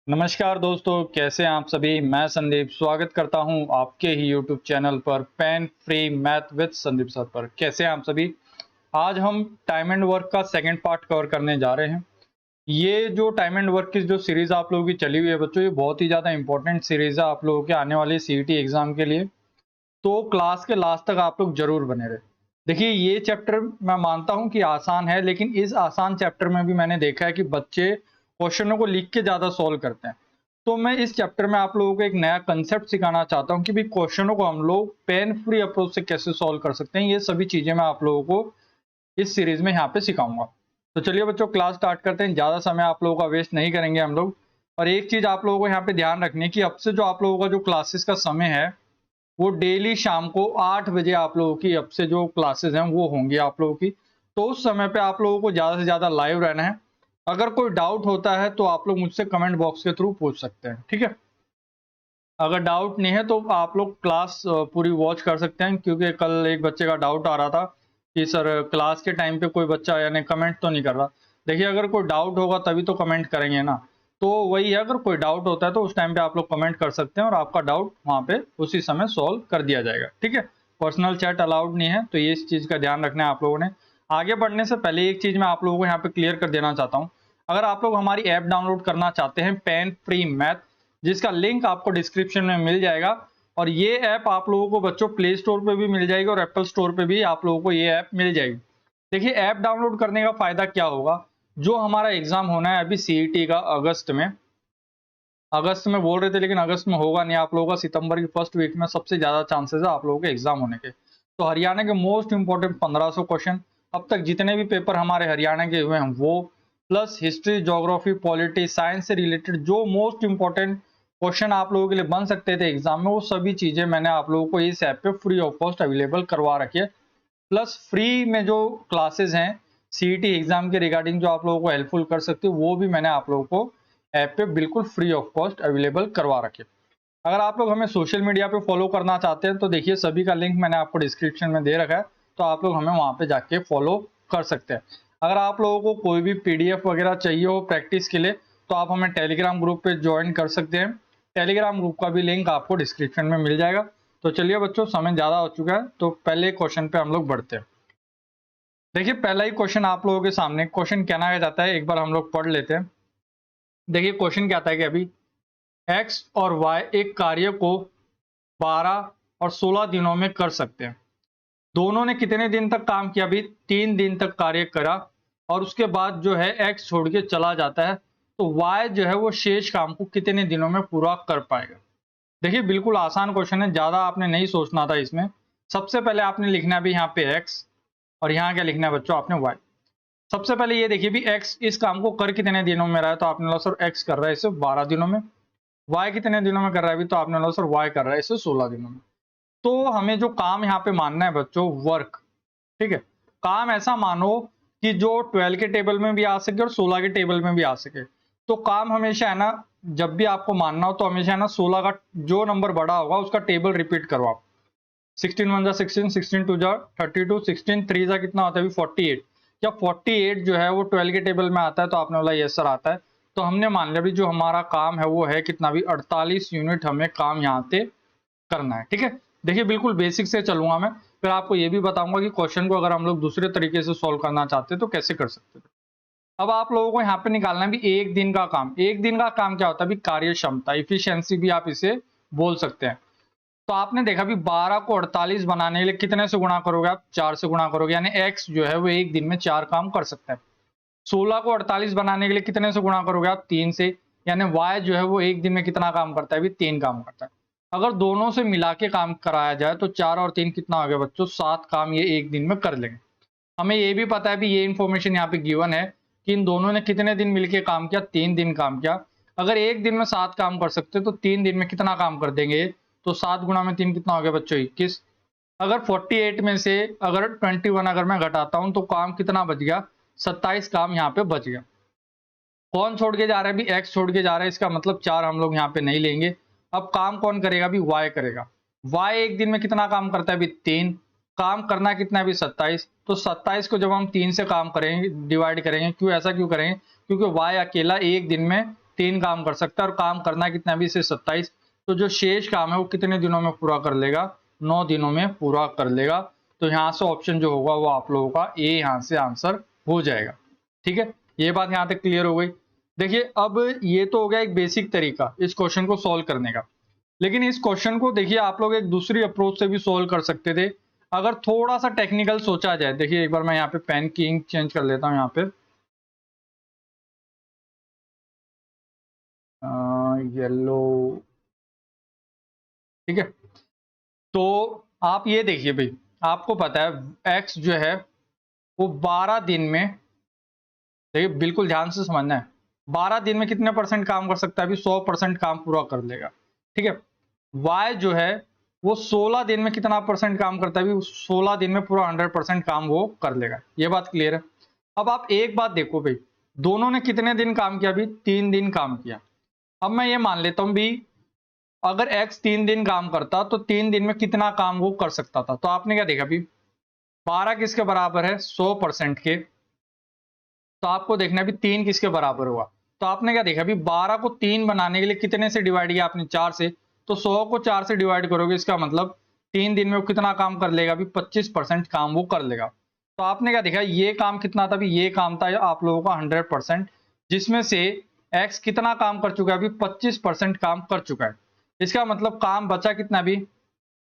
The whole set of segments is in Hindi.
नमस्कार दोस्तों, कैसे हैं आप सभी। मैं संदीप स्वागत करता हूं आपके ही यूट्यूब चैनल पर pain free math with Sandeep sir पर। कैसे हैं आप सभी। आज हम टाइम एंड वर्क का सेकंड पार्ट कवर करने जा रहे हैं। ये जो टाइम एंड वर्क की जो सीरीज आप लोगों की चली हुई है बच्चों, ये बहुत ही ज़्यादा इंपॉर्टेंट सीरीज है आप लोगों के आने वाले सीईटी एग्जाम के लिए। तो क्लास के लास्ट तक आप लोग जरूर बने रहे। देखिए, ये चैप्टर मैं मानता हूं कि आसान है, लेकिन इस आसान चैप्टर में भी मैंने देखा है कि बच्चे क्वेश्चनों को लिख के ज्यादा सॉल्व करते हैं। तो मैं इस चैप्टर में आप लोगों को एक नया कंसेप्ट सिखाना चाहता हूं कि भाई क्वेश्चनों को हम लोग पेन फ्री अप्रोच से कैसे सॉल्व कर सकते हैं। ये सभी चीजें मैं आप लोगों को इस सीरीज में यहाँ पे सिखाऊंगा। तो चलिए बच्चों, क्लास स्टार्ट करते हैं। ज्यादा समय आप लोगों का वेस्ट नहीं करेंगे हम लोग। और एक चीज आप लोगों को यहाँ पे ध्यान रखनी है कि अब से जो आप लोगों का जो क्लासेस का समय है, वो डेली शाम को 8 बजे आप लोगों की अब से जो क्लासेस हैं वो होंगी आप लोगों की। तो उस समय पे आप लोगों को ज़्यादा से ज़्यादा लाइव रहना है। अगर कोई डाउट होता है तो आप लोग मुझसे कमेंट बॉक्स के थ्रू पूछ सकते हैं, ठीक है। अगर डाउट नहीं है तो आप लोग क्लास पूरी वॉच कर सकते हैं, क्योंकि कल एक बच्चे का डाउट आ रहा था कि सर क्लास के टाइम पे कोई बच्चा यानी कमेंट तो नहीं कर रहा। देखिए, अगर कोई डाउट होगा तभी तो कमेंट करेंगे ना। तो वही है, अगर कोई डाउट होता है तो उस टाइम पे आप लोग कमेंट कर सकते हैं और आपका डाउट वहां पे उसी समय सॉल्व कर दिया जाएगा, ठीक है। पर्सनल चैट अलाउड नहीं है, तो ये इस चीज का ध्यान रखना है आप लोगों ने। आगे बढ़ने से पहले एक चीज मैं आप लोगों को यहाँ पे क्लियर कर देना चाहता हूँ। अगर आप लोग हमारी ऐप डाउनलोड करना चाहते हैं पेन फ्री मैथ, जिसका लिंक आपको डिस्क्रिप्शन में मिल जाएगा। और ये ऐप आप लोगों को बच्चों प्ले स्टोर पे भी मिल जाएगी और एप्पल स्टोर पे भी आप लोगों को ये ऐप मिल जाएगी। देखिए, ऐप डाउनलोड करने का फायदा क्या होगा। जो हमारा एग्जाम होना है अभी सीईटी का अगस्त में बोल रहे थे, लेकिन अगस्त में होगा नहीं। आप लोगों का सितंबर की फर्स्ट वीक में सबसे ज्यादा चांसेस है आप लोगों के एग्जाम होने के। तो हरियाणा के मोस्ट इंपोर्टेंट 1500 क्वेश्चन, अब तक जितने भी पेपर हमारे हरियाणा के हुए हैं वो, plus history, geography, polity, science से रिलेटेड जो मोस्ट इंपोर्टेंट क्वेश्चन आप लोगों के लिए बन सकते थे एग्जाम में, वो सभी चीजें मैंने आप लोगों को इस ऐप पे फ्री ऑफ कॉस्ट अवेलेबल करवा रखी है। प्लस फ्री में जो क्लासेस हैं सीईटी एग्जाम के रिगार्डिंग जो आप लोगों को हेल्पफुल कर सकती है, वो भी मैंने आप लोगों को ऐप पे बिल्कुल फ्री ऑफ कॉस्ट अवेलेबल करवा रखे। अगर आप लोग हमें सोशल मीडिया पे फॉलो करना चाहते हैं तो देखिए, सभी का लिंक मैंने आपको डिस्क्रिप्शन में दे रखा है। तो आप लोग हमें वहां पे जाके फॉलो कर सकते हैं। अगर आप लोगों को कोई भी पीडीएफ वगैरह चाहिए हो प्रैक्टिस के लिए, तो आप हमें टेलीग्राम ग्रुप पे ज्वाइन कर सकते हैं। टेलीग्राम ग्रुप का भी लिंक आपको डिस्क्रिप्शन में मिल जाएगा। तो चलिए बच्चों, समय ज्यादा हो चुका है, तो पहले क्वेश्चन पे हम लोग बढ़ते हैं। देखिए, पहला ही क्वेश्चन आप लोगों के सामने क्वेश्चन कहना जाता है, एक बार हम लोग पढ़ लेते हैं। देखिए, क्वेश्चन क्या आता है कि अभी एक्स और वाई एक कार्य को 12 और 16 दिनों में कर सकते हैं। दोनों ने कितने दिन तक काम किया? अभी 3 दिन तक कार्य करा और उसके बाद जो है एक्स छोड़ के चला जाता है, तो वाई जो है वो शेष काम को कितने दिनों में पूरा कर पाएगा। देखिए, बिल्कुल आसान क्वेश्चन है, ज्यादा आपने नहीं सोचना था इसमें। सबसे पहले आपने लिखना है भी यहाँ पे एक्स, और यहाँ क्या लिखना है बच्चों आपने वाई। सबसे पहले ये देखिए भी एक्स इस काम को कर कितने दिनों में रहा है, तो आपने बोला सर एक्स कर रहा है इसे 12 दिनों में। वाई कितने दिनों में कर रहा है अभी, तो आपने बोला सर वाई कर रहा है इसे 16 दिनों में। तो हमें जो काम यहाँ पे मानना है बच्चों, वर्क, ठीक है। काम ऐसा मानो कि जो 12 के टेबल में भी आ सके और 16 के टेबल में भी आ सके। तो काम हमेशा है ना, जब भी आपको मानना हो तो हमेशा है ना 16 का जो नंबर बड़ा होगा उसका टेबल रिपीट करो आप। 16 वन जा 16, 16 टू जा 32, 16 थ्री जा कितना होता है अभी 48। क्या 48 जो है वो 12 के टेबल में आता है, तो आपने बोला यस सर आता है। तो हमने मान लिया भी जो हमारा काम है वो है कितना भी 48 यूनिट हमें काम यहाँ पे करना है, ठीक है। देखिए, बिल्कुल बेसिक से चलूंगा मैं, फिर आपको ये भी बताऊंगा कि क्वेश्चन को अगर हम लोग दूसरे तरीके से सॉल्व करना चाहते हैं तो कैसे कर सकते हैं। अब आप लोगों को यहाँ पे निकालना है भी एक दिन का काम। एक दिन का काम क्या होता है? भी कार्य क्षमता, इफिशियंसी भी आप इसे बोल सकते हैं। तो आपने देखा भी 12 को 48 बनाने के लिए कितने से गुणा करोगे आप? 4 से गुणा करोगे, यानी एक्स जो है वो एक दिन में 4 काम कर सकता है। 16 को 48 बनाने के लिए कितने से गुणा करोगे आप? 3 से, यानी वाई जो है वो एक दिन में कितना काम करता है? भी 3 काम करता है। अगर दोनों से मिला के काम कराया जाए तो 4 और 3 कितना हो गया बच्चों? 7 काम ये एक दिन में कर लेंगे। हमें ये भी पता है भी ये इंफॉर्मेशन यहाँ पे गिवन है कि इन दोनों ने कितने दिन मिलके काम किया? 3 दिन काम किया। अगर एक दिन में 7 काम कर सकते तो 3 दिन में कितना काम कर देंगे? तो 7 गुणा में 3 कितना हो गया बच्चों? 21। अगर 48 में से अगर 21 अगर मैं घटाता हूं तो काम कितना बच गया? 27 काम यहाँ पे बच गया। कौन छोड़ के जा रहा है? भी एक्स छोड़ के जा रहा है, इसका मतलब 4 हम लोग यहाँ पे नहीं लेंगे। अब काम कौन करेगा? भी वाई करेगा। वाई एक दिन में कितना काम करता है? भी 3। काम करना कितना है? भी 27। तो 27 को जब हम 3 से काम करेंगे डिवाइड करेंगे, क्यों ऐसा क्यों करेंगे? क्योंकि वाई अकेला एक दिन में 3 काम कर सकता है और काम करना कितना भी इसे 27। तो जो शेष काम है वो कितने दिनों में पूरा कर लेगा, 9 दिनों में पूरा कर लेगा। तो यहाँ से ऑप्शन जो होगा वो आप लोगों का ए यहाँ से आंसर हो जाएगा। ठीक है, ये बात यहाँ तक क्लियर हो गई। देखिए अब ये तो हो गया एक बेसिक तरीका इस क्वेश्चन को सॉल्व करने का, लेकिन इस क्वेश्चन को देखिए आप लोग एक दूसरी अप्रोच से भी सॉल्व कर सकते थे अगर थोड़ा सा टेक्निकल सोचा जाए। देखिए एक बार मैं यहाँ पे पेन की इंक चेंज कर लेता हूँ यहाँ पे, येलो, ठीक है। तो आप ये देखिए भाई, आपको पता है एक्स जो है वो 12 दिन में, देखिए बिल्कुल ध्यान से समझना है, 12 दिन में कितने परसेंट काम कर सकता है, अभी 100% काम पूरा कर लेगा। ठीक है, y जो है वो 16 दिन में कितना परसेंट काम करता है, अभी 16 दिन में पूरा 100% काम वो कर लेगा। ये बात क्लियर है। अब आप एक बात देखो भाई, दोनों ने कितने दिन काम किया, अभी 3 दिन काम किया। अब मैं ये मान लेता हूं भी अगर x 3 दिन काम करता तो 3 दिन में कितना काम वो कर सकता था। तो आपने क्या देखा, अभी 12 किसके बराबर है, 100% के। तो आपको देखना है भी 3 किसके बराबर होगा। तो आपने क्या देखा, अभी 12 को 3 बनाने के लिए कितने से डिवाइड किया आपने, 4 से। तो 100 को 4 से डिवाइड करोगे, इसका मतलब 3 दिन में वो कितना काम कर लेगा, अभी 25% काम वो कर लेगा। तो आपने क्या देखा, ये काम कितना था, अभी ये काम था आप लोगों का 100%, जिसमें से x कितना काम कर चुका है, अभी 25% काम कर चुका है। इसका मतलब काम बचा कितना, अभी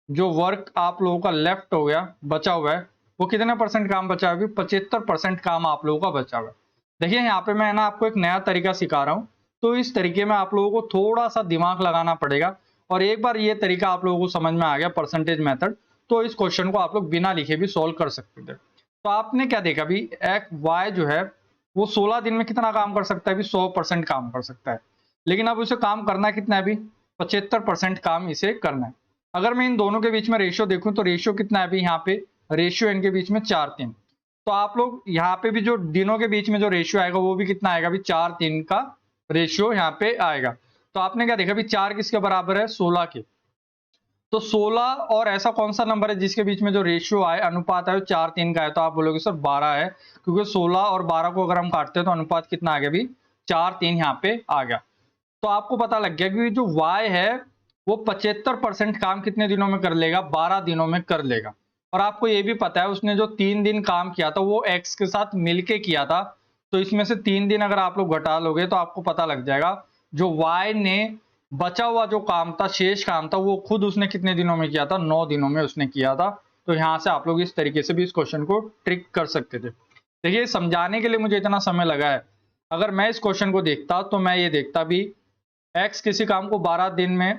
जो वर्क आप लोगों का लेफ्ट हो गया, बचा हुआ है, वो कितने परसेंट काम बचा है, अभी 75% काम आप लोगों का बचा हुआ है। देखिए यहाँ पे मैं ना आपको एक नया तरीका सिखा रहा हूँ, तो इस तरीके में आप लोगों को थोड़ा सा दिमाग लगाना पड़ेगा। और एक बार ये तरीका आप लोगों को समझ में आ गया, परसेंटेज मेथड, तो इस क्वेश्चन को आप लोग बिना लिखे भी सोल्व कर सकते थे। तो आपने क्या देखा, अभी एक्स वाई जो है वो 16 दिन में कितना काम कर सकता है, अभी 100% काम कर सकता है। लेकिन अब उसे काम करना कितना है, अभी 75% काम इसे करना है। अगर मैं इन दोनों के बीच में रेशियो देखूं तो रेशियो कितना है, अभी यहाँ पे रेशियो इनके बीच में 4-3। तो आप लोग यहाँ पे भी जो दिनों के बीच में जो रेशियो आएगा वो भी कितना आएगा, अभी 4-3 का रेशियो यहाँ पे आएगा। तो आपने क्या देखा, अभी 4 किसके बराबर है, 16 के। तो 16 और ऐसा कौन सा नंबर है जिसके बीच में जो रेशियो आए, अनुपात है, 4-3 का है। तो आप बोलोगे सर 12 है, क्योंकि 16 और 12 को अगर हम काटते हैं तो अनुपात कितना आ गया, अभी 4-3 यहाँ पे आ गया। तो आपको पता लग गया कि जो y है वो 75% काम कितने दिनों में कर लेगा, 12 दिनों में कर लेगा। और आपको ये भी पता है उसने जो 3 दिन काम किया था वो x के साथ मिलके किया था। तो इसमें से 3 दिन अगर आप लोग घटा लोगे तो आपको पता लग जाएगा जो y ने बचा हुआ जो काम था, शेष काम था, वो खुद उसने कितने दिनों में किया था, 9 दिनों में उसने किया था। तो यहाँ से आप लोग इस तरीके से भी इस क्वेश्चन को ट्रिक कर सकते थे। देखिए समझाने के लिए मुझे इतना समय लगा है, अगर मैं इस क्वेश्चन को देखता तो मैं ये देखता भी एक्स किसी काम को 12 दिन में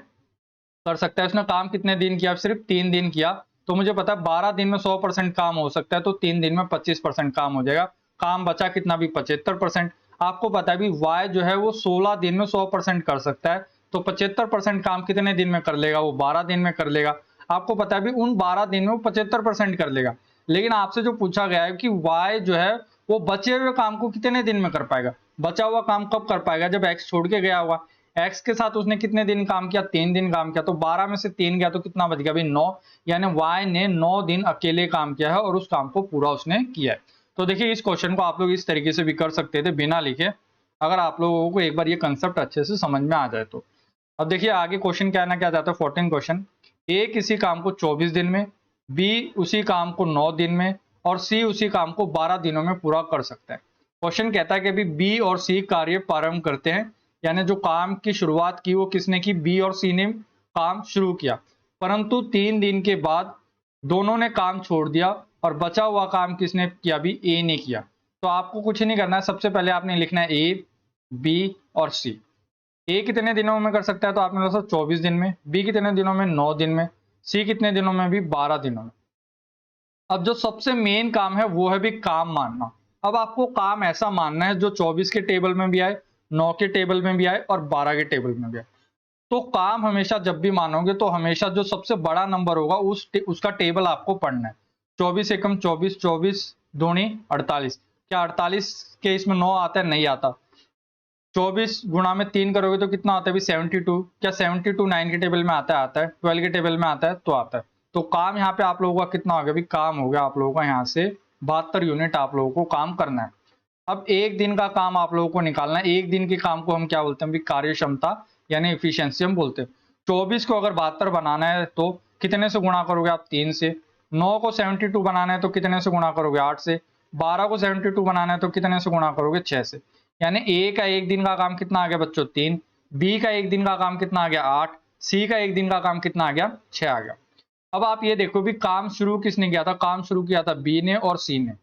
कर सकता है, उसने काम कितने दिन किया, सिर्फ 3 दिन किया। तो मुझे पता है 12 दिन में 100% काम हो सकता है, तो 3 दिन में 25% काम हो जाएगा। काम बचा कितना, भी 75%। आपको पता है भी y जो है वो 16 दिन में 100% कर सकता है, तो 75% काम कितने दिन में कर लेगा, वो 12 दिन में कर लेगा। आपको पता है भी उन 12 दिन में वो 75% कर लेगा। लेकिन आपसे जो पूछा गया है कि y जो है वो बचे हुए काम को कितने दिन में कर पाएगा, बचा हुआ काम कब कर पाएगा, जब x छोड़ के गया होगा। x के साथ उसने कितने दिन काम किया, 3 दिन काम किया। तो 12 में से 3 गया तो कितना बच गया, अभी 9। यानी y ने 9 दिन अकेले काम किया है और उस काम को पूरा उसने किया है। तो देखिए इस क्वेश्चन को आप लोग इस तरीके से भी कर सकते थे बिना लिखे, अगर आप लोगों को एक बार ये कंसेप्ट अच्छे से समझ में आ जाए तो। अब देखिए आगे क्वेश्चन क्या ना क्या जाता है, 14 क्वेश्चन। ए किसी काम को 24 दिन में, बी उसी काम को 9 दिन में और सी उसी काम को 12 दिनों में पूरा कर सकता है। क्वेश्चन कहता है कि अभी बी और सी कार्य प्रारंभ करते हैं, यानी जो काम की शुरुआत की वो किसने की, बी और सी ने काम शुरू किया, परंतु 3 दिन के बाद दोनों ने काम छोड़ दिया और बचा हुआ काम किसने किया, भी ए ने किया। तो आपको कुछ नहीं करना है, सबसे पहले आपने लिखना है ए, बी और सी। ए कितने दिनों में कर सकता है, तो आपने लिखा 24 दिन में, बी कितने दिनों में, 9 दिन में, सी कितने दिनों में, भी 12 दिनों में। अब जो सबसे मेन काम है वो है भी काम मानना। अब आपको काम ऐसा मानना है जो 24 के टेबल में भी आए, 9 के टेबल में भी आए और 12 के टेबल में भी आए। तो काम हमेशा जब भी मानोगे तो हमेशा जो सबसे बड़ा नंबर होगा उसका टेबल आपको पढ़ना है। 24 एकम 24, 24 दूनी 48। क्या 48 के इसमें 9 आता है, नहीं आता। 24 गुणा में 3 करोगे तो कितना आता है, 72। क्या 72 9 के टेबल में आता है, आता है। 12 के टेबल में आता है, तो आता है। तो काम यहाँ पे आप लोगों का कितना हो गया, भी काम हो गया आप लोगों का यहाँ से 72 यूनिट आप लोगों को काम करना है। अब एक दिन का काम आप लोगों को निकालना है। एक दिन के काम को हम क्या बोलते हैं भी, कार्य क्षमता यानी एफिशिएंसी हम बोलते हैं। 24 को अगर 72 बनाना है तो कितने से गुणा करोगे आप, 3 से। 9 को 72 बनाना है तो कितने से गुणा करोगे, 8 से। 12 को 72 बनाना है तो कितने से गुणा करोगे, 6 से। यानी ए का एक दिन का काम कितना आ गया बच्चों, 3। बी का एक दिन का काम कितना आ गया, 8। सी का एक दिन का काम कितना आ गया, 6 आ गया। अब आप ये देखो भी काम शुरू किसने किया था, काम शुरू किया था बी ने और सी ने।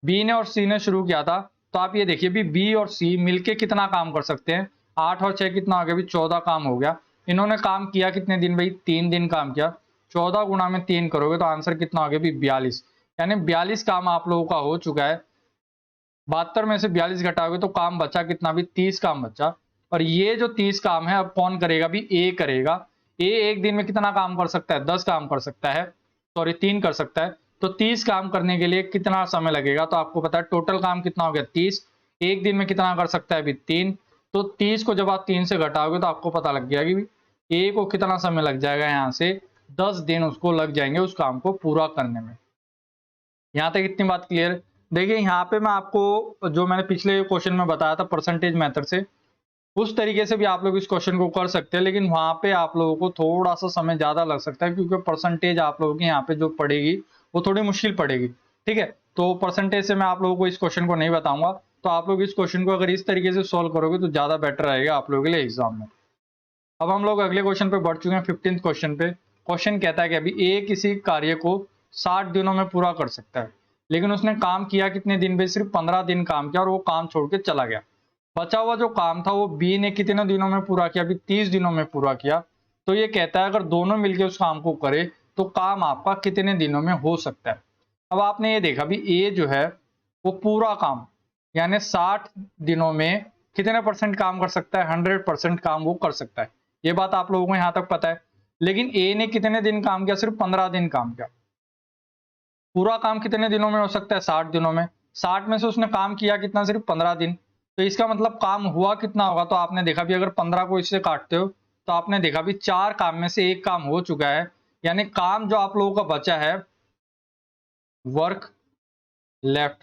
बी ने और सी ने शुरू किया था, तो आप ये देखिए भी बी और सी मिलके कितना काम कर सकते हैं, 8 और 6 कितना हो गया भी, 14 काम हो गया। इन्होंने काम किया कितने दिन भाई, 3 दिन काम किया। 14 गुणा में 3 करोगे तो आंसर कितना हो गया भी, 42। यानी 42 काम आप लोगों का हो चुका है। 72 में से 42 घटाओगे तो काम बचा कितना भी, 30 काम बचा। और ये जो 30 काम है अब कौन करेगा भी, ए करेगा। ए एक दिन में कितना काम कर सकता है, 10 काम कर सकता है, सॉरी 3 कर सकता है। तो 30 काम करने के लिए कितना समय लगेगा, तो आपको पता है टोटल काम कितना हो गया, 30। एक दिन में कितना कर सकता है भी, 3। तो 30 को जब आप 3 से घटाओगे तो आपको पता लग गया कि ए को कितना समय लग जाएगा, यहाँ से 10 दिन उसको लग जाएंगे उस काम को पूरा करने में। यहाँ तक इतनी बात क्लियर। देखिए यहाँ पे मैं आपको जो मैंने पिछले क्वेश्चन में बताया था परसेंटेज मेथड से, उस तरीके से भी आप लोग इस क्वेश्चन को कर सकते हैं, लेकिन वहां पे आप लोगों को थोड़ा सा समय ज्यादा लग सकता है, क्योंकि परसेंटेज आप लोगों की यहाँ पे जो पड़ेगी वो थोड़ी मुश्किल पड़ेगी। ठीक है, तो परसेंटेज से मैं आप लोगों को इस क्वेश्चन को नहीं बताऊंगा। तो आप लोग इस क्वेश्चन को अगर इस तरीके से सोल्व करोगे तो ज्यादा बेटर रहेगा आप लोगों के लिए एग्जाम में। अब हम लोग अगले क्वेश्चन पे बढ़ चुके हैं, 15th क्वेश्चन पे। क्वेश्चन कहता है कि अभी ए किसी कार्य को 60 दिनों में पूरा कर सकता है, लेकिन उसने काम किया कितने दिन में, सिर्फ 15 दिन काम किया और वो काम छोड़ के चला गया। बचा हुआ जो काम था वो बी ने कितने दिनों में पूरा किया, अभी 30 दिनों में पूरा किया। तो ये कहता है अगर दोनों मिलकर उस काम को करे तो काम आपका कितने दिनों में हो सकता है। अब आपने ये देखा भी ए जो है वो पूरा काम यानी 60 दिनों में कितने परसेंट काम कर सकता है, 100% काम वो कर सकता है। ये बात आप लोगों को यहां तक पता है। लेकिन ए ने कितने दिन काम किया, सिर्फ 15 दिन काम किया। पूरा काम कितने दिनों में हो सकता है, 60 दिनों में। 60 में से उसने काम किया कितना, सिर्फ 15 दिन। तो इसका मतलब काम हुआ कितना होगा, तो आपने देखा भी अगर 15 को इससे काटते हो तो आपने देखा भी 4 काम में से एक काम हो चुका है। यानी काम जो आप लोगों का बचा है, वर्क लेफ्ट,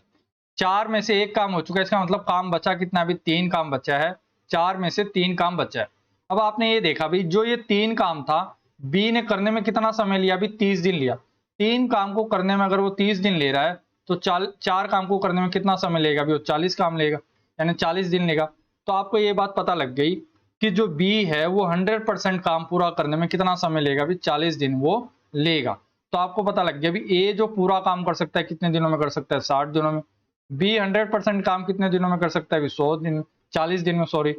4 में से एक काम हो चुका है। इसका मतलब काम बचा कितना, अभी 3 काम बचा है। 4 में से 3 काम बचा है। अब आपने ये देखा भी जो ये 3 काम था बी ने करने में कितना समय लिया, अभी 30 दिन लिया। 3 काम को करने में अगर वो 30 दिन ले रहा है तो 4 काम को करने में कितना समय लेगा, अभी वो 40 काम लेगा, यानी 40 दिन लेगा। तो आपको ये बात पता लग गई कि जो बी है वो 100% काम पूरा करने में कितना समय लेगा, अभी 40 दिन वो लेगा। तो आपको पता लग गया भी ए जो पूरा काम कर सकता है कितने दिनों में कर सकता है, 60 दिनों में। बी 100% काम कितने दिनों में कर सकता है, 100 दिन, 40 दिन में, सॉरी।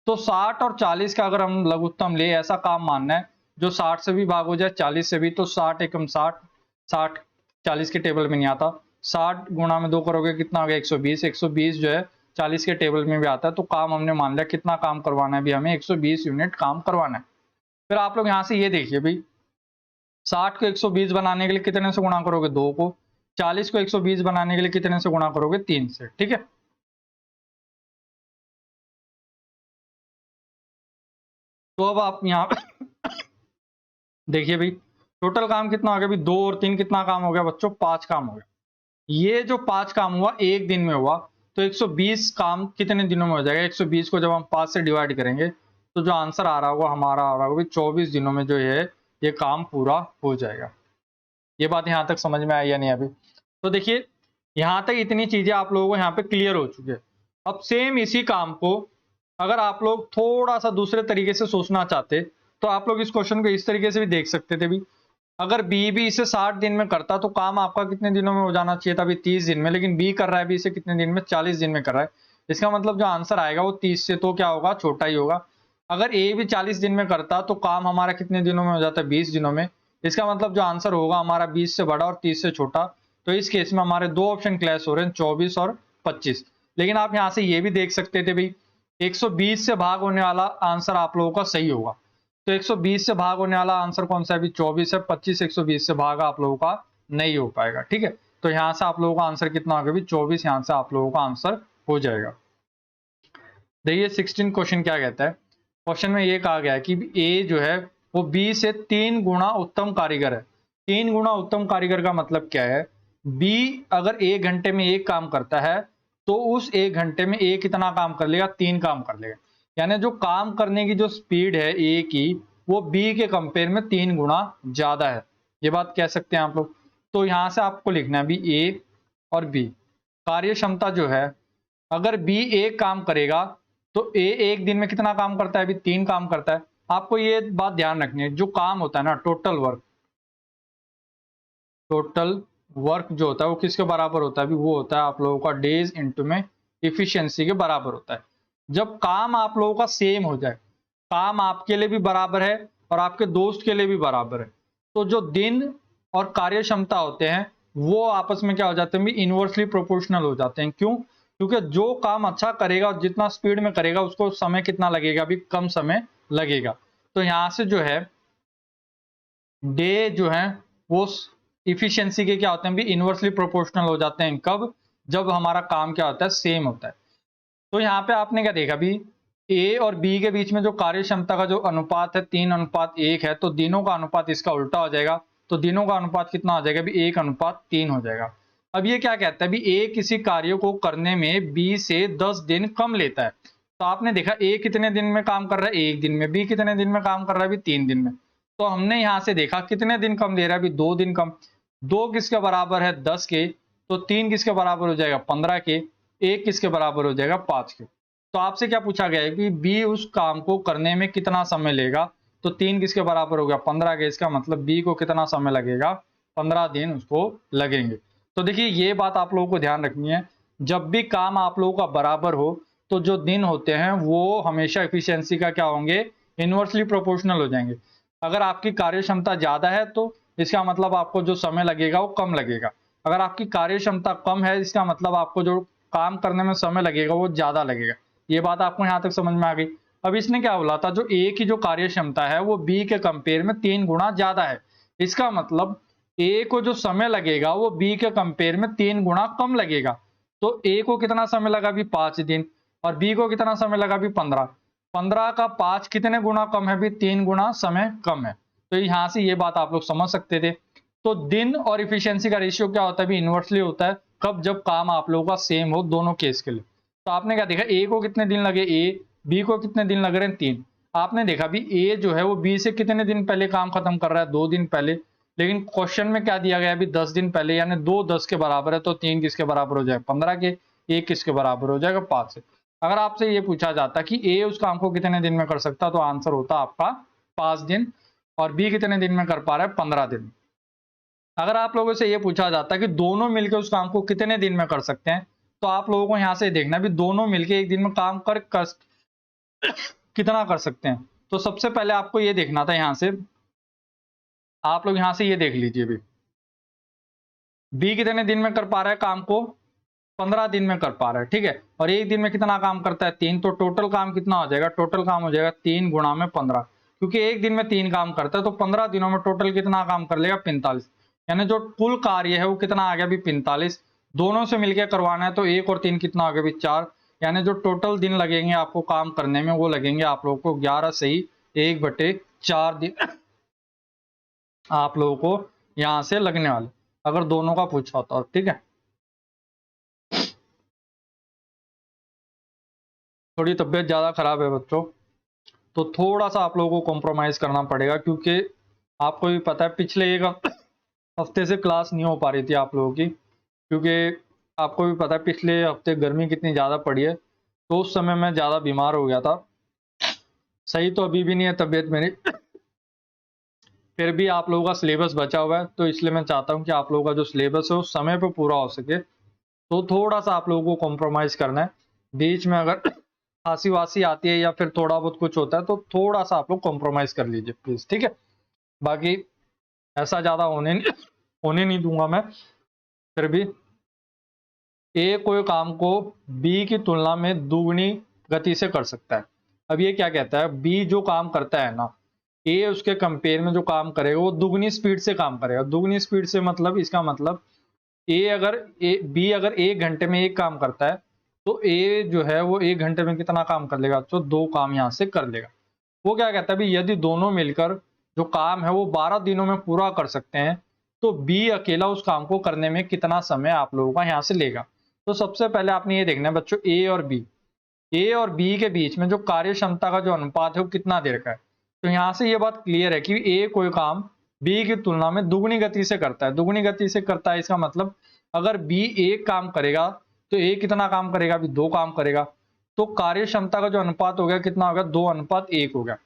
तो 60 और 40 का अगर हम लघुत्तम ले, ऐसा काम मानना है जो 60 से भी भाग हो जाए 40 से भी, तो 60 एकम 60, 60 40 के टेबल में नहीं आता। 60 गुणा में 2 करोगे कितना हो गया, 120। 120 जो है 40 के टेबल में भी आता है। तो काम हमने मान लिया कितना काम करवाना है भी, हमें 120 यूनिट काम करवाना है। फिर आप लोग यहां से ये देखिए भाई 60 को 120 बनाने के लिए कितने से गुणा करोगे, 2 को। 40 को 120 बनाने के लिए कितने से गुणा करोगे, 3 से। ठीक है, तो अब आप यहाँ देखिए भाई टोटल काम कितना हो गया, भी 2 और 3 कितना काम हो गया बच्चों, 5 काम हो गया। ये जो 5 काम हुआ एक दिन में हुआ, तो 120 काम कितने दिनों में हो जाएगा। 120 को जब हम 5 से डिवाइड करेंगे तो जो आंसर आ रहा होगा हमारा आ रहा होगा 24 दिनों में जो है ये काम पूरा हो जाएगा। ये बात यहां तक समझ में आई या नहीं अभी। तो देखिए यहां तक इतनी चीजें आप लोगों को यहाँ पे क्लियर हो चुकी है। अब सेम इसी काम को अगर आप लोग थोड़ा सा दूसरे तरीके से सोचना चाहते तो आप लोग इस क्वेश्चन को इस तरीके से भी देख सकते थे भी, अगर बी भी इसे 60 दिन में करता तो काम आपका कितने दिनों में हो जाना चाहिए था, अभी 30 दिन में। लेकिन बी कर रहा है बी इसे कितने दिन में, 40 दिन में कर रहा है। इसका मतलब जो आंसर आएगा वो 30 से तो क्या होगा, छोटा ही होगा। अगर ए भी 40 दिन में करता तो काम हमारा कितने दिनों में हो जाता है, 20 दिनों में। इसका मतलब जो आंसर होगा हमारा 20 से बड़ा और 30 से छोटा। तो इस केस में हमारे दो ऑप्शन क्लैश हो रहे हैं, 24 और 25। लेकिन आप यहां से ये भी देख सकते थे भाई 120 से भाग होने वाला आंसर आप लोगों का सही होगा। तो 120 से भाग होने वाला आंसर कौन सा है, अभी 24 है। 25 120 से भाग आप लोगों का नहीं हो पाएगा। ठीक है, तो यहां से आप लोगों का आंसर कितना होगा, अभी 24 यहां से आप लोगों का आंसर हो जाएगा। देखिए 16 क्वेश्चन क्या कहता है। क्वेश्चन में ये कहा गया है कि ए जो है वो बी से 3 गुना उत्तम कारीगर है। 3 गुना उत्तम कारीगर का मतलब क्या है, बी अगर 1 घंटे में एक काम करता है तो उस 1 घंटे में ए कितना काम कर लेगा, 3 काम कर लेगा। यानी जो काम करने की जो स्पीड है ए की, वो बी के कंपेयर में 3 गुना ज्यादा है। ये बात कह सकते हैं आप लोग। तो यहां से आपको लिखना है भी ए और बी कार्य क्षमता जो है, अगर बी एक काम करेगा तो ए एक दिन में कितना काम करता है, अभी 3 काम करता है। आपको ये बात ध्यान रखनी है, जो काम होता है ना टोटल वर्क जो होता है वो किसके बराबर होता है, अभी वो होता है आप लोगों का डेज इंटू में इफिशियंसी के बराबर होता है। जब काम आप लोगों का सेम हो जाए, काम आपके लिए भी बराबर है और आपके दोस्त के लिए भी बराबर है, तो जो दिन और कार्य क्षमता होते हैं वो आपस में क्या हो जाते हैं, इनवर्सली प्रोपोर्शनल हो जाते हैं। क्यों? क्योंकि जो काम अच्छा करेगा और जितना स्पीड में करेगा उसको समय कितना लगेगा, भी कम समय लगेगा। तो यहां से जो है डे जो है वो इफिशियंसी के क्या होते हैं, भी इनवर्सली प्रोपोर्शनल हो जाते हैं। कब? जब हमारा काम क्या होता है, सेम होता है। तो यहाँ पे आपने क्या देखा, भी ए और बी के बीच में जो कार्य क्षमता का जो अनुपात है 3:1 है, तो दिनों का अनुपात इसका उल्टा हो जाएगा। तो दिनों का अनुपात कितना हो जाएगा, भी 1:3 हो जाएगा। अब ये क्या कहता है, भी ए किसी कार्य को करने में बी से 10 दिन कम लेता है। तो आपने देखा ए कितने दिन में काम कर रहा है, 1 दिन में। बी कितने दिन में काम कर रहा है, भी 3 दिन में। तो हमने यहां से देखा कितने दिन कम ले रहा है, भी 2 दिन कम। 2 किसके बराबर है, 10 के। तो 3 किसके बराबर हो जाएगा, 15 के। 1 किसके बराबर हो जाएगा, 5 के। तो आपसे क्या पूछा गया है कि बी उस काम को करने में कितना समय लेगा, तो 3 किसके बराबर हो गया, 15 के। इसका मतलब बी को कितना समय लगेगा, 15 दिन उसको लगेंगे। तो देखिए ये बात आप लोगों को ध्यान रखनी है, जब भी काम आप लोगों का बराबर हो तो जो दिन होते हैं वो हमेशा एफिशिएंसी का क्या होंगे, इनवर्सली प्रोपोर्शनल हो जाएंगे। अगर आपकी कार्य क्षमता ज्यादा है तो इसका मतलब आपको जो समय लगेगा वो कम लगेगा। अगर आपकी कार्य क्षमता कम है इसका मतलब आपको जो काम करने में समय लगेगा वो ज्यादा लगेगा। ये बात आपको यहां तक समझ में आ गई। अब इसने क्या बोला था, जो ए की जो कार्य क्षमता है वो बी के कंपेयर में 3 गुना ज्यादा है। इसका मतलब ए को जो समय लगेगा वो बी के कंपेयर में 3 गुना कम लगेगा। तो ए को कितना समय लगा, भी 5 दिन, और बी को कितना समय लगा, भी 15। 15 का 5 कितने गुना कम है, भी 3 गुना समय कम है। तो यहां से ये बात आप लोग समझ सकते थे। तो दिन और इफिशियंसी का रेशियो क्या होता है, भी इनवर्सली होता है। कब? जब काम आप लोगों का सेम हो दोनों केस के लिए। तो आपने क्या देखा, ए को कितने दिन लगे, ए, बी को कितने दिन लग रहे हैं, 3। आपने देखा भी ए जो है वो बी से कितने दिन पहले काम खत्म कर रहा है, 2 दिन पहले। लेकिन क्वेश्चन में क्या दिया गया है, भी 10 दिन पहले, यानी 2 10 के बराबर है। तो 3 किसके बराबर हो जाएगा, 15 के। 1 किसके बराबर हो जाएगा, 5 से। अगर आपसे ये पूछा जाता कि ए उस काम को कितने दिन में कर सकता, तो आंसर होता आपका 5 दिन, और बी कितने दिन में कर पा रहा है, 15 दिन। अगर आप लोगों से ये पूछा जाता कि दोनों मिलकर उस काम को कितने दिन में कर सकते हैं, तो आप लोगों को यहां से देखना भी दोनों मिलकर एक दिन में काम कर कितना कर सकते हैं। तो सबसे पहले आपको ये देखना था, यहां से आप लोग यहां से ये देख लीजिए भी बी कितने दिन में कर पा रहा है काम को, 15 दिन में कर पा रहा है, ठीक है। और एक दिन में कितना काम करता है, 3। तो टोटल काम कितना हो जाएगा, टोटल काम हो जाएगा 3 गुणा में 15। क्योंकि एक दिन में 3 काम करता है तो 15 दिनों में टोटल कितना काम कर लेगा, 45। यानी जो कुल कार्य है वो कितना आ गया, भी 45। दोनों से मिलकर करवाना है तो 1 और 3 कितना हो गया, भी 4। यानी जो टोटल दिन लगेंगे आपको काम करने में वो लगेंगे आप लोगों को 11 सही 1/4 दिन आप लोगों को यहां से लगने वाले, अगर दोनों का पूछा होता, ठीक है। थोड़ी तबीयत ज्यादा खराब है बच्चों, तो थोड़ा सा आप लोगों को कॉम्प्रोमाइज करना पड़ेगा, क्योंकि आपको भी पता है पिछले एक हफ्ते से क्लास नहीं हो पा रही थी आप लोगों की, क्योंकि आपको भी पता है पिछले हफ्ते गर्मी कितनी ज़्यादा पड़ी है। तो उस समय मैं ज़्यादा बीमार हो गया था। सही तो अभी भी नहीं है तबीयत मेरी, फिर भी आप लोगों का सिलेबस बचा हुआ है, तो इसलिए मैं चाहता हूँ कि आप लोगों का जो सिलेबस है वो समय पर पूरा हो सके। तो थोड़ा सा आप लोगों को कॉम्प्रोमाइज़ करना है। बीच में अगर खांसी वासी आती है या फिर थोड़ा बहुत कुछ होता है तो थोड़ा सा आप लोग कॉम्प्रोमाइज़ कर लीजिए प्लीज़, ठीक है। बाकी ऐसा ज़्यादा होने नहीं दूंगा मैं। फिर भी ए कोई काम को बी की तुलना में दुगनी गति से कर सकता है। अब ये क्या कहता है, बी जो काम करता है ना, ए उसके कंपेयर में जो काम करेगा वो दुगनी स्पीड से काम करेगा। दुगनी स्पीड से मतलब, इसका मतलब बी अगर 1 घंटे में एक काम करता है तो ए जो है वो 1 घंटे में कितना काम कर लेगा, तो 2 काम यहां से कर लेगा। वो क्या कहता है, भी यदि दोनों मिलकर जो काम है वो 12 दिनों में पूरा कर सकते हैं तो बी अकेला उस काम को करने में कितना समय आप लोगों का यहां से लेगा। तो सबसे पहले आपने ये देखना है बच्चों, ए और बी के बीच में जो कार्य क्षमता का जो अनुपात है वो कितना दे रखा है। तो यहाँ से ये बात क्लियर है कि ए कोई काम बी की तुलना में दुगनी गति से करता है। दुगनी गति से करता है इसका मतलब अगर बी एक काम करेगा तो ए कितना काम करेगा, अभी 2 काम करेगा। तो कार्य क्षमता का जो अनुपात हो गया कितना होगा, 2:1 हो गया।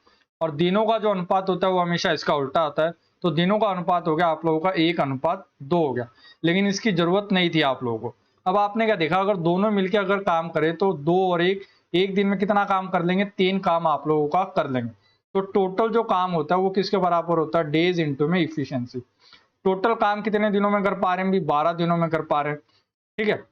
और दिनों का जो अनुपात होता है वो हमेशा इसका उल्टा आता है। तो दिनों का अनुपात हो गया आप लोगों का 1:2 हो गया। लेकिन इसकी जरूरत नहीं थी आप लोगों को। अब आपने क्या देखा, अगर दोनों मिलकर अगर काम करें तो 2 और 1 एक दिन में कितना काम कर लेंगे, 3 काम आप लोगों का कर लेंगे। तो टोटल जो काम होता है वो किसके बराबर होता है, डेज इंटू में इफिशियंसी। टोटल काम कितने दिनों में कर पा रहे हैं, भी 12 दिनों में कर पा रहे हैं। ठीक है,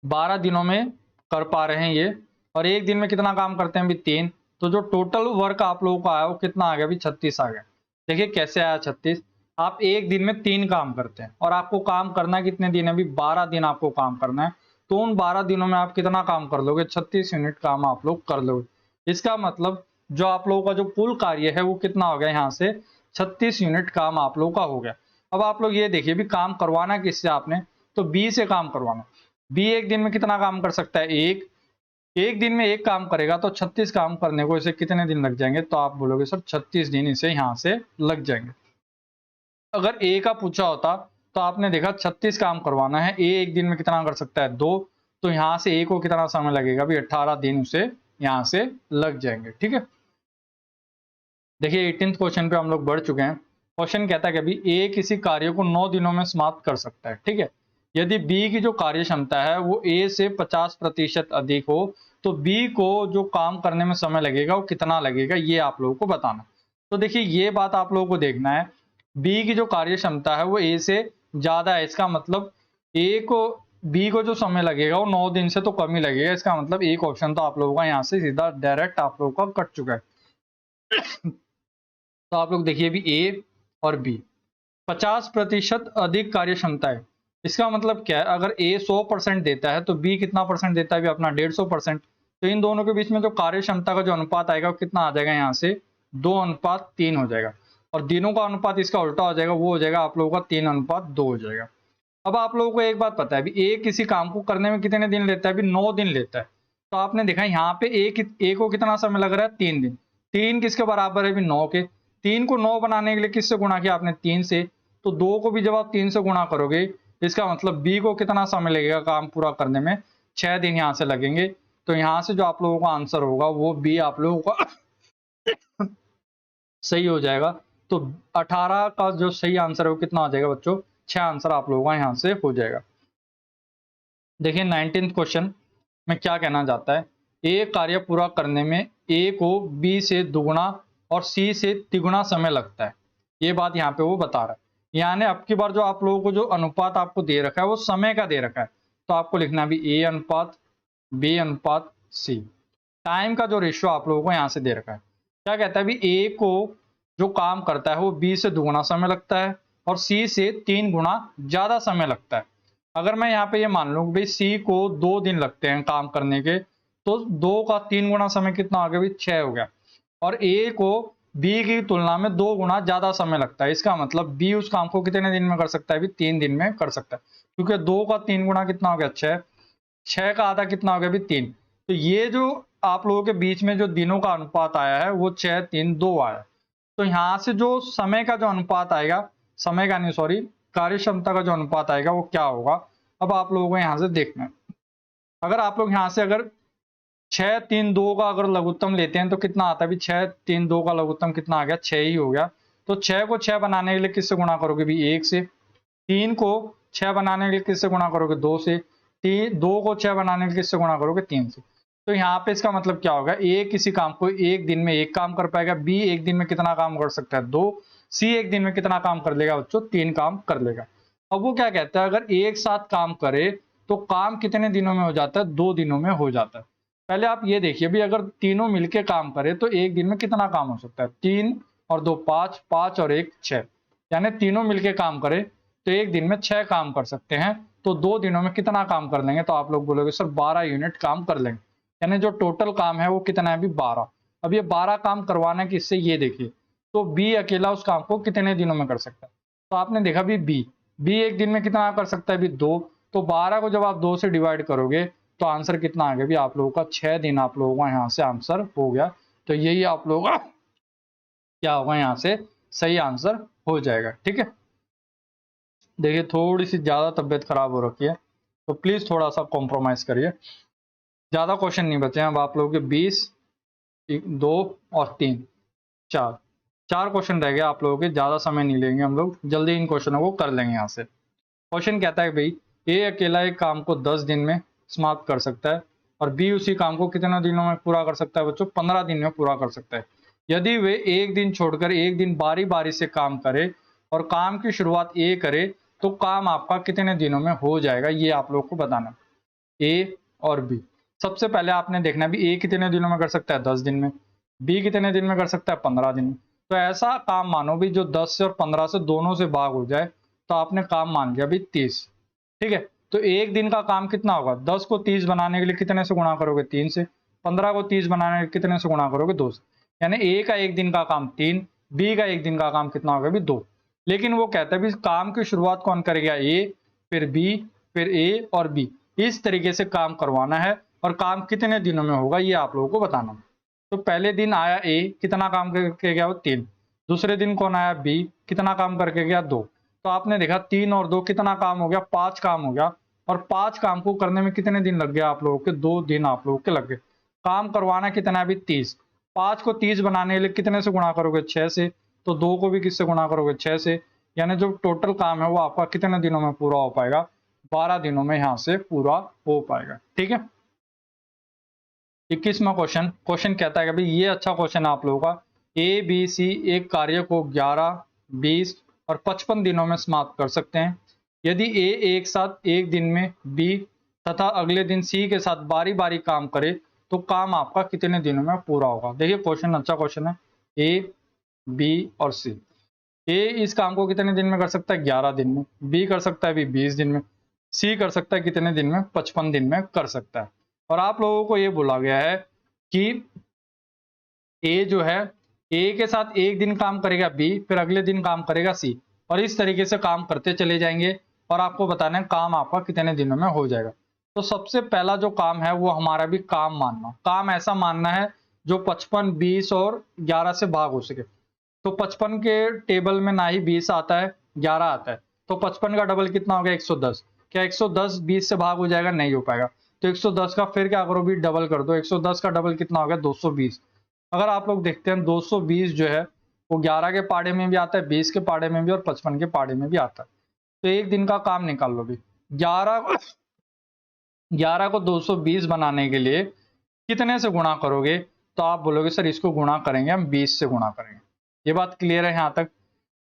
12 दिनों में कर पा रहे हैं ये। और एक दिन में कितना काम करते हैं, भी 3। तो जो टोटल वर्क आप लोगों का आया वो कितना आ गया, भी 36 आ गया। देखिए कैसे आया 36, आप एक दिन में 3 काम करते हैं और आपको काम करना है कितने दिन है, भी 12 दिन आपको काम करना है। तो उन 12 दिनों में आप कितना काम कर लोगे, 36 यूनिट काम आप लोग कर लोगे। इसका मतलब जो आप लोगों का जो कुल कार्य है वो कितना हो गया, यहाँ से 36 यूनिट काम आप लोगों का हो गया। अब आप लोग ये देखिए भी काम करवाना किससे आपने, तो बी से काम करवाना। बी एक दिन में कितना काम कर सकता है, एक दिन में एक काम करेगा। तो 36 काम करने को इसे कितने दिन लग जाएंगे, तो आप बोलोगे सर 36 दिन इसे यहाँ से लग जाएंगे। अगर ए का पूछा होता तो आपने देखा 36 काम करवाना है, ए एक दिन में कितना कर सकता है, 2। तो यहाँ से ए को कितना समय लगेगा, भी 18 दिन उसे यहाँ से लग जाएंगे। ठीक है, देखिए 18th क्वेश्चन पे हम लोग बढ़ चुके हैं। क्वेश्चन कहता है कि अभी ए किसी कार्य को 9 दिनों में समाप्त कर सकता है। ठीक है, यदि बी की जो कार्य क्षमता है वो ए से 50% अधिक हो तो बी को जो काम करने में समय लगेगा वो कितना लगेगा, ये आप लोगों को बताना। तो देखिए ये बात आप लोगों को देखना है, बी की जो कार्य क्षमता है वो ए से ज्यादा है। इसका मतलब ए को बी को जो समय लगेगा वो 9 दिन से तो कम ही लगेगा। इसका मतलब एक ऑप्शन तो आप लोगों का यहाँ से सीधा डायरेक्ट आप लोगों का कट चुका है। तो आप लोग देखिए भी ए और बी 50% अधिक कार्य क्षमता है। इसका मतलब क्या है, अगर ए 100% देता है तो बी कितना परसेंट देता है, भी अपना 150%। तो इन दोनों के बीच में जो कार्य क्षमता का जो अनुपात आएगा वो कितना आ जाएगा, यहाँ से 2:3 हो जाएगा। और दिनों का अनुपात इसका उल्टा हो जाएगा, वो हो जाएगा आप लोगों का 3:2 हो जाएगा। अब आप लोगों को एक बात पता है, अभी ए किसी काम को करने में कितने दिन लेता है, अभी 9 दिन लेता है। तो आपने देखा यहाँ पे ए को कितना समय लग रहा है, 3 दिन। 3 किसके बराबर है, अभी 9 के। 3 को 9 बनाने के लिए किससे गुणा किया आपने, 3 से। तो 2 को भी जब आप 3 से गुणा करोगे इसका मतलब बी को कितना समय लगेगा काम पूरा करने में, 6 दिन यहाँ से लगेंगे। तो यहाँ से जो आप लोगों का आंसर होगा वो बी आप लोगों का सही हो जाएगा। तो 18 का जो सही आंसर है वो कितना हो जाएगा बच्चों, 6 आंसर आप लोगों का यहाँ से हो जाएगा। देखिए 19th क्वेश्चन में क्या कहना चाहता है, ए कार्य पूरा करने में ए को बी से दुगुना और सी से तिगुना समय लगता है। ये बात यहाँ पे वो बता रहा है। यानी अब की बार जो आप लोगों को जो अनुपात आपको दे रखा है वो समय का दे रखा है। तो आपको लिखना है भी ए अनुपात बी अनुपात सी। टाइम का जो रेशियो आप लोगों को यहाँ से दे रखा है, क्या कहता है, भी ए को जो काम करता है वो बी से दुगुना समय लगता है और सी से 3 गुना ज्यादा समय लगता है। अगर मैं यहाँ पे ये मान लूं भाई सी को 2 दिन लगते हैं काम करने के, तो 2 का 3 गुना समय कितना हो गया, भाई 6 हो गया। और ए को बी की तुलना में 2 गुना ज्यादा समय लगता है। इसका मतलब बी उस काम को कितने दिन में कर सकता है, भी 3 दिन में कर सकता है। क्योंकि 2 का 3 गुना कितना हो गया, 6। 6 का आधा कितना हो गया, भी 3। तो ये जो आप लोगों के बीच में जो दिनों का अनुपात आया है वो 6 3 2 आया। तो यहाँ से जो समय का जो अनुपात आएगा, समय का नहीं सॉरी कार्य क्षमता का जो अनुपात आएगा वो क्या होगा, अब आप लोगों को यहाँ से देखना है। अगर आप लोग यहाँ से अगर 6 3 2 का अगर लघुत्तम लेते हैं तो कितना आता है, भी 6 3 2 का लघुत्तम कितना आ गया, 6 ही हो गया। तो 6 को 6 बनाने के लिए किससे गुणा करोगे, भी 1 से। 3 को 6 बनाने के लिए किससे गुणा करोगे, 2 से। 2 को 6 बनाने के लिए किससे गुणा करोगे, 3 से। तो यहाँ पे इसका मतलब क्या होगा, ए किसी काम को एक दिन में एक काम कर पाएगा, बी एक दिन में कितना काम कर सकता है, 2। सी एक दिन में कितना काम कर लेगा बच्चों, 3 काम कर लेगा। अब वो क्या कहता है, अगर एक साथ काम करे तो काम कितने दिनों में हो जाता है, 2 दिनों में हो जाता है। पहले आप ये देखिए भी अगर तीनों मिलके काम करे तो एक दिन में कितना काम हो सकता है, 3 और 2 5, 5 और 1 6। यानी तीनों मिलके काम करे तो एक दिन में 6 काम कर सकते हैं। तो 2 दिनों में कितना काम कर लेंगे, तो आप लोग बोलोगे सर 12 यूनिट काम कर लेंगे। यानी जो टोटल काम है वो कितना है, अभी 12। अब ये 12 काम करवाना किससे, ये देखिए। तो बी अकेला उस काम को कितने दिनों में कर सकता है, तो आपने देखा भी बी बी एक दिन में कितना कर सकता है अभी 2, तो 12 को जब आप 2 से डिवाइड करोगे तो आंसर कितना आ गया भी आप लोगों का 6 दिन आप लोगों का यहाँ से आंसर हो गया। तो यही आप लोगों का क्या होगा यहाँ से सही आंसर हो जाएगा। ठीक है, देखिए थोड़ी सी ज्यादा तबीयत खराब हो रखी है तो प्लीज थोड़ा सा कॉम्प्रोमाइज करिए। ज्यादा क्वेश्चन नहीं बचे हैं अब आप लोगों के 20, 2 और 3, 4 क्वेश्चन रह गए आप लोगों के। ज्यादा समय नहीं लेंगे हम लोग, जल्दी इन क्वेश्चनों को कर लेंगे यहाँ से। क्वेश्चन कहता है भाई ए अकेला एक काम को 10 दिन में समाप्त कर सकता है और बी उसी काम को कितने दिनों में पूरा कर सकता है बच्चों, 15 दिन में पूरा कर सकता है। यदि वे एक दिन छोड़कर एक दिन बारी बारी से काम करे और काम की शुरुआत ए करे तो काम आपका कितने दिनों में हो जाएगा, ये आप लोग को बताना। ए और बी, सबसे पहले आपने देखना भी ए कितने दिनों में कर सकता है 10 दिन में, बी कितने दिन में कर सकता है 15 दिन में। तो ऐसा काम मानो भी जो 10 से और 15 से दोनों से भाग हो जाए, तो आपने काम मान लिया भी 30। ठीक है, तो एक दिन का काम कितना होगा, 10 को 30 बनाने के लिए कितने से गुणा करोगे 3 से, 15 को 30 बनाने के लिए कितने से गुणा करोगे 2 से, यानी ए का एक दिन का काम 3, बी का एक दिन का काम कितना होगा भी 2। लेकिन वो कहता है भी काम की शुरुआत कौन करेगा, ए फिर बी फिर ए और बी, इस तरीके से काम करवाना है और काम कितने दिनों में होगा ये आप लोगों को बताना है। तो पहले दिन आया ए, कितना काम करके गया वो 3, दूसरे दिन कौन आया बी, कितना काम करके गया 2, तो आपने देखा 3 और 2 कितना काम हो गया 5 काम हो गया, और 5 काम को करने में कितने दिन लग गया आप लोगों के, 2 दिन आप लोगों के लग गए। काम करवाना कितना है अभी 30, 5 को 30 बनाने के लिए कितने से गुणा करोगे 6 से, तो 2 को भी किससे गुणा करोगे 6 से, यानी जो टोटल काम है वो आपका कितने दिनों में पूरा हो पाएगा, 12 दिनों में यहाँ से पूरा हो पाएगा। ठीक है, 21वां क्वेश्चन, क्वेश्चन कहता है कि भाई ये अच्छा क्वेश्चन है आप लोगों का, ए बी सी एक कार्य को 11, 20 और 55 दिनों में समाप्त कर सकते हैं। यदि ए एक साथ एक दिन में बी तथा अगले दिन सी के साथ बारी बारी काम करे तो काम आपका कितने दिनों में पूरा होगा। देखिए क्वेश्चन अच्छा क्वेश्चन है, ए बी और सी। ए इस काम को कितने दिन में कर सकता है 11 दिन में, बी कर सकता है भी 20 दिन में, सी कर सकता है कितने दिन में 55 दिन में कर सकता है। और आप लोगों को ये बोला गया है कि ए जो है ए के साथ एक दिन काम करेगा बी, फिर अगले दिन काम करेगा सी, और इस तरीके से काम करते चले जाएंगे और आपको बताना है काम आपका कितने दिनों में हो जाएगा। तो सबसे पहला जो काम है वो हमारा भी काम मानना, काम ऐसा मानना है जो 55, 20 और 11 से भाग हो सके। तो 55 के टेबल में ना ही 20 आता है 11 आता है, तो 55 का डबल कितना हो गया 110, क्या 110 20 से भाग हो जाएगा, नहीं हो पाएगा। तो 110 का फिर क्या करो भी डबल कर दो, 110 का डबल कितना हो गया 220। अगर आप लोग देखते हैं 220 जो है वो 11 के पाड़े में भी आता है, 20 के पाड़े में भी और 55 के पाड़े में भी आता है। तो एक दिन का काम निकाल लो भी, 11 को 220 बनाने के लिए कितने से गुणा करोगे, तो आप बोलोगे सर इसको गुणा करेंगे हम 20 से गुणा करेंगे। ये बात क्लियर है यहाँ तक।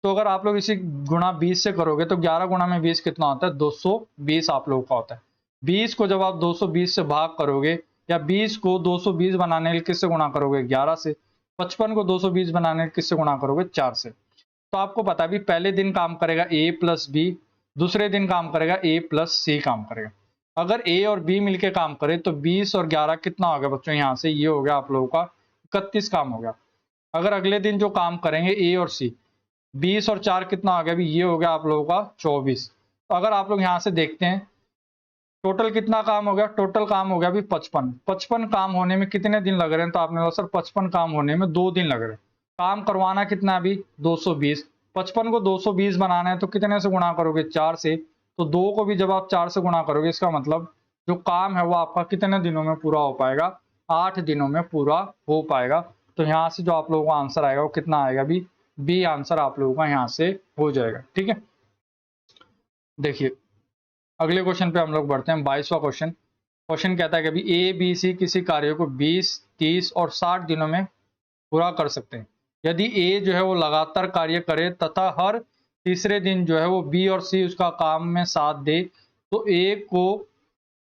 तो अगर आप लोग इसी गुणा 20 से करोगे तो 11 गुणा में 20 कितना होता है 220 आप लोगों का होता है। 20 को जब आप 220 से भाग करोगे या 20 को 220 बनाने के लिए किससे गुणा करोगे 11 से, 55 को 220 बनाने के लिए किससे गुणा करोगे 4 से। तो आपको पता भी पहले दिन काम करेगा ए प्लस बी, दूसरे दिन काम करेगा ए प्लस सी काम करेगा। अगर ए और बी मिलके काम करे तो 20 और 11 कितना हो गया बच्चों, यहाँ से ये हो गया आप लोगों का 31 काम हो गया। अगर अगले दिन जो काम करेंगे ए और सी, 20 और 4 कितना आ गया भी, ये हो गया आप लोगों का 24। तो अगर आप लोग यहाँ से देखते हैं टोटल कितना काम हो गया, टोटल काम हो गया भी 55। 55 काम होने में कितने दिन लग रहे हैं, तो आपने बोला सर 55 काम होने में 2 दिन लग रहे हैं। काम करवाना कितना अभी 220, 55 को 220 बनाना है तो कितने से गुणा करोगे 4 से, तो 2 को भी जब आप 4 से गुणा करोगे इसका मतलब जो काम है वो आपका कितने दिनों में पूरा हो पाएगा, 8 दिनों में पूरा हो पाएगा। तो यहाँ से जो आप लोगों का आंसर आएगा वो कितना आएगा भी, बी आंसर आप लोगों का यहाँ से हो जाएगा। ठीक है, देखिए अगले क्वेश्चन पे हम लोग बढ़ते हैं। 22वां क्वेश्चन, क्वेश्चन कहता है कि अभी ए बी सी किसी कार्य को 20, 30 और 60 दिनों में पूरा कर सकते हैं। यदि ए जो है वो लगातार कार्य करे तथा हर तीसरे दिन जो है वो बी और सी उसका काम में साथ दे तो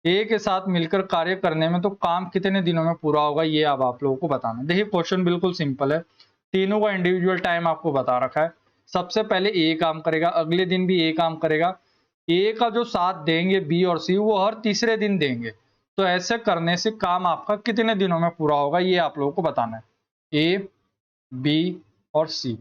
ए के साथ मिलकर कार्य करने में तो काम कितने दिनों में पूरा होगा, ये अब आप लोगों को बताना है। देखिए क्वेश्चन बिल्कुल सिंपल है, तीनों का इंडिविजुअल टाइम आपको बता रखा है। सबसे पहले ए काम करेगा, अगले दिन भी ए काम करेगा, ए का जो साथ देंगे बी और सी वो हर तीसरे दिन देंगे। तो ऐसे करने से काम आपका कितने दिनों में पूरा होगा ये आप लोगों को बताना है, ए बी और सी।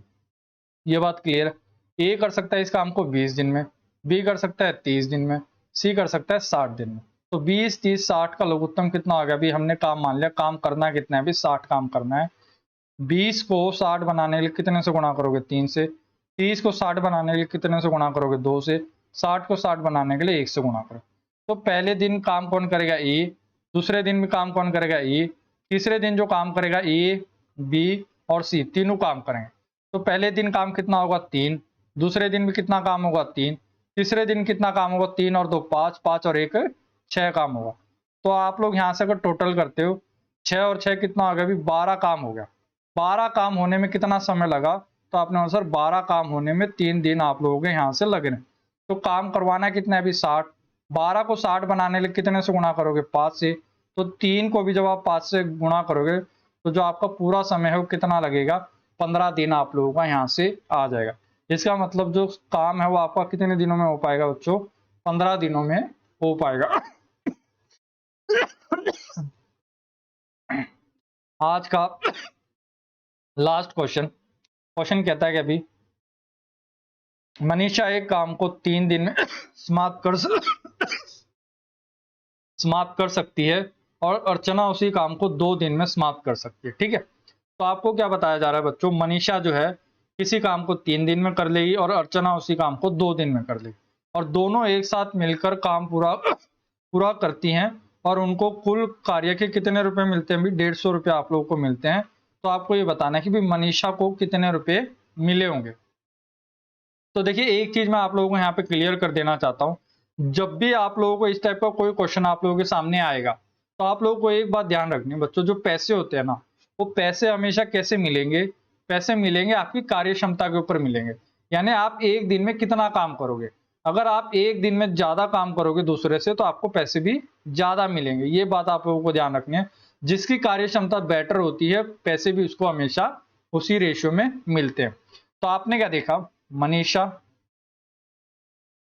ये बात क्लियर है। ए कर सकता है इस काम को 20 दिन में, बी कर सकता है 30 दिन में, सी कर सकता है 60 दिन में। तो 20, 30, 60 का लघुत्तम कितना हो गया? अभी हमने काम मान लिया, काम करना कितना है? अभी 60 काम करना है। 20 को 60 बनाने के लिए कितने से गुणा करोगे? 3 से। 30 को 60 बनाने के लिए कितने से गुणा करोगे? 2 से। 60 को 60 बनाने के लिए 1 से गुणा करो। तो पहले दिन काम कौन करेगा? ए। दूसरे दिन भी काम कौन करेगा? ए। तीसरे दिन जो काम करेगा ए, बी और सी तीनों काम करेंगे। तो पहले दिन काम कितना होगा? 3। दूसरे दिन भी कितना काम होगा? 3। तीसरे दिन कितना काम होगा? 3 और 2 5, 5 और 1 6 काम होगा। तो आप लोग यहाँ से अगर टोटल करते हो 6 और 6 कितना हो गया? अभी 12 काम हो गया। 12 काम होने में कितना समय लगा? तो आपने आंसर 12 काम होने में 3 दिन आप लोगों के यहाँ से लग रहे हैं। तो काम करवाना कितना है? अभी 60। 12 को 60 बनाने के लिए कितने से गुणा करोगे? 5 से। तो 3 को भी जब आप 5 से गुणा करोगे तो जो आपका पूरा समय है वो कितना लगेगा? 15 दिन आप लोगों का यहाँ से आ जाएगा। इसका मतलब जो काम है वो आपका कितने दिनों में हो पाएगा बच्चों? 15 दिनों में हो पाएगा। आज का लास्ट क्वेश्चन कहता है कि अभी मनीषा एक काम को 3 दिन में समाप्त कर सकती है और अर्चना उसी काम को 2 दिन में समाप्त कर सकती है। ठीक है, तो आपको क्या बताया जा रहा है बच्चों? मनीषा जो है किसी काम को 3 दिन में कर लेगी और अर्चना उसी काम को 2 दिन में कर लेगी, और दोनों एक साथ मिलकर काम पूरा करती हैं और उनको कुल कार्य के कितने रुपए मिलते हैं? भी 150 रुपए आप लोगों को मिलते हैं। तो आपको ये बताना है कि भी मनीषा को कितने रुपए मिले होंगे। तो देखिए, एक चीज मैं आप लोगों को यहाँ पे क्लियर कर देना चाहता हूँ। जब भी आप लोगों को इस टाइप का कोई क्वेश्चन आप लोगों के सामने आएगा तो आप लोगों को एक बात ध्यान रखनी है बच्चों, जो पैसे होते हैं ना, वो पैसे हमेशा कैसे मिलेंगे? पैसे मिलेंगे आपकी कार्य क्षमता के ऊपर मिलेंगे। यानी आप एक दिन में कितना काम करोगे। अगर आप एक दिन में ज्यादा काम करोगे दूसरे से तो आपको पैसे भी ज्यादा मिलेंगे। ये बात आप लोगों को ध्यान रखनी है। जिसकी कार्य क्षमता बेटर होती है पैसे भी उसको हमेशा उसी रेशियो में मिलते हैं। तो आपने क्या देखा? मनीषा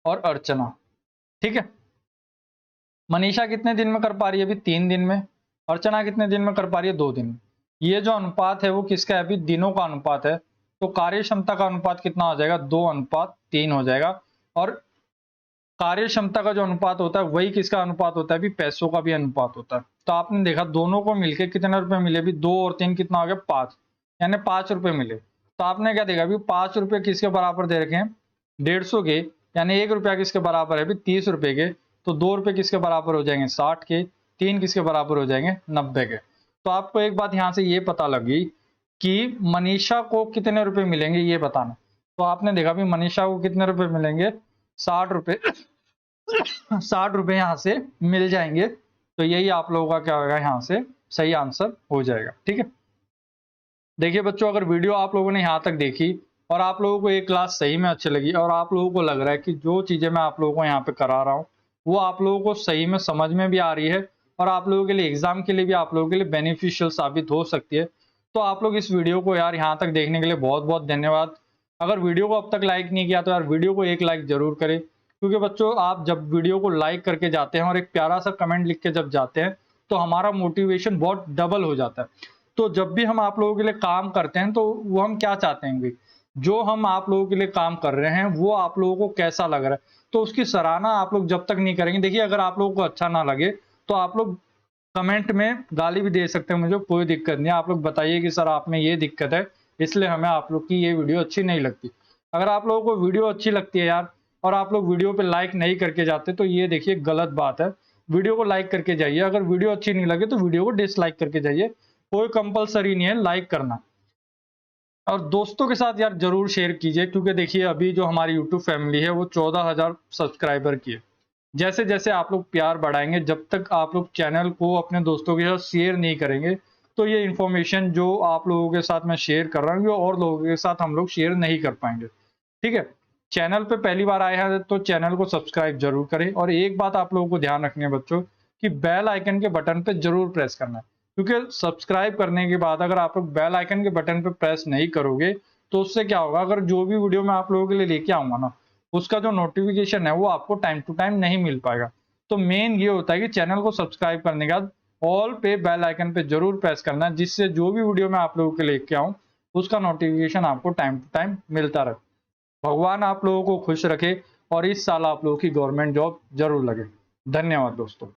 और अर्चना। ठीक है, मनीषा कितने दिन में कर पा रही है? अभी 3 दिन में। अर्चना कितने दिन में कर पा रही है? 2 दिन में। ये जो अनुपात है वो किसका है? अभी दिनों का अनुपात है। तो कार्य क्षमता का अनुपात कितना हो जाएगा? 2:3 हो जाएगा। और कार्य क्षमता का जो अनुपात होता है वही किसका अनुपात होता है? अभी पैसों का भी अनुपात होता है। तो आपने देखा दोनों को मिलके कितने रुपए मिले? अभी 2 और 3 कितना हो गया? 5, यानी 5 रुपए मिले। तो आपने क्या देखा? अभी 5 रुपए किसके बराबर दे रखे हैं? 150 के। यानी 1 रुपया किसके बराबर है? अभी 30 रुपए के। तो 2 रुपए किसके बराबर हो जाएंगे? 60 के। 3 किसके बराबर हो जाएंगे? 90 के। तो आपको एक बात यहाँ से ये पता लगी कि मनीषा को कितने रुपए मिलेंगे ये बताना। तो आपने देखा भी मनीषा को कितने रुपए मिलेंगे? 60 रुपए। 60 रुपए यहाँ से मिल जाएंगे। तो यही आप लोगों का क्या होगा? यहाँ से सही आंसर हो जाएगा। ठीक है, देखिए बच्चों, अगर वीडियो आप लोगों ने यहाँ तक देखी और आप लोगों को ये क्लास सही में अच्छी लगी और आप लोगों को लग रहा है कि जो चीजें मैं आप लोगों को यहाँ पे करा रहा हूँ वो आप लोगों को सही में समझ में भी आ रही है और आप लोगों के लिए एग्जाम के लिए भी आप लोगों के लिए बेनिफिशियल साबित हो सकती है, तो आप लोग इस वीडियो को यार यहाँ तक देखने के लिए बहुत बहुत धन्यवाद। अगर वीडियो को अब तक लाइक नहीं किया तो यार वीडियो को एक लाइक जरूर करें, क्योंकि बच्चों आप जब वीडियो को लाइक करके जाते हैं और एक प्यारा सा कमेंट लिख के जब जाते हैं तो हमारा मोटिवेशन बहुत डबल हो जाता है। तो जब भी हम आप लोगों के लिए काम करते हैं तो वो हम क्या चाहते हैं? जो हम आप लोगों के लिए काम कर रहे हैं वो आप लोगों को कैसा लग रहा है, तो उसकी सराहना आप लोग जब तक नहीं करेंगे, देखिए अगर आप लोगों को अच्छा ना लगे तो आप लोग कमेंट में गाली भी दे सकते हैं, मुझे कोई दिक्कत नहीं है। आप लोग बताइए कि सर आप में ये दिक्कत है इसलिए हमें आप लोग की ये वीडियो अच्छी नहीं लगती। अगर आप लोगों को वीडियो अच्छी लगती है यार और आप लोग वीडियो पे लाइक नहीं करके जाते तो ये देखिए गलत बात है। वीडियो को लाइक करके जाइए, अगर वीडियो अच्छी नहीं लगे तो वीडियो को डिसलाइक करके जाइए, कोई कंपलसरी नहीं है लाइक करना। और दोस्तों के साथ यार जरूर शेयर कीजिए, क्योंकि देखिए अभी जो हमारी यूट्यूब फैमिली है वो 14,000 सब्सक्राइबर की है। जैसे जैसे आप लोग प्यार बढ़ाएंगे, जब तक आप लोग चैनल को अपने दोस्तों के साथ शेयर नहीं करेंगे तो ये इन्फॉर्मेशन जो आप लोगों के साथ मैं शेयर कर रहा हूँ और लोगों के साथ हम लोग शेयर नहीं कर पाएंगे। ठीक है, चैनल पे पहली बार आए हैं तो चैनल को सब्सक्राइब जरूर करें, और एक बात आप लोगों को ध्यान रखनी है बच्चों कि बेल आइकन के बटन पे जरूर प्रेस करना है, क्योंकि सब्सक्राइब करने के बाद अगर आप लोग बेल आइकन के बटन पे प्रेस नहीं करोगे तो उससे क्या होगा, अगर जो भी वीडियो मैं आप लोगों के लिए लेके आऊंगा ना उसका जो नोटिफिकेशन है वो आपको टाइम टू टाइम नहीं मिल पाएगा। तो मेन ये होता है कि चैनल को सब्सक्राइब करने के बाद ऑल पे बेल आइकन पे जरूर प्रेस करना है, जिससे जो भी वीडियो मैं आप लोगों के लेके आऊं उसका नोटिफिकेशन आपको टाइम टू टाइम मिलता रहे। भगवान आप लोगों को खुश रखे और इस साल आप लोगों की गवर्नमेंट जॉब जरूर लगे। धन्यवाद दोस्तों।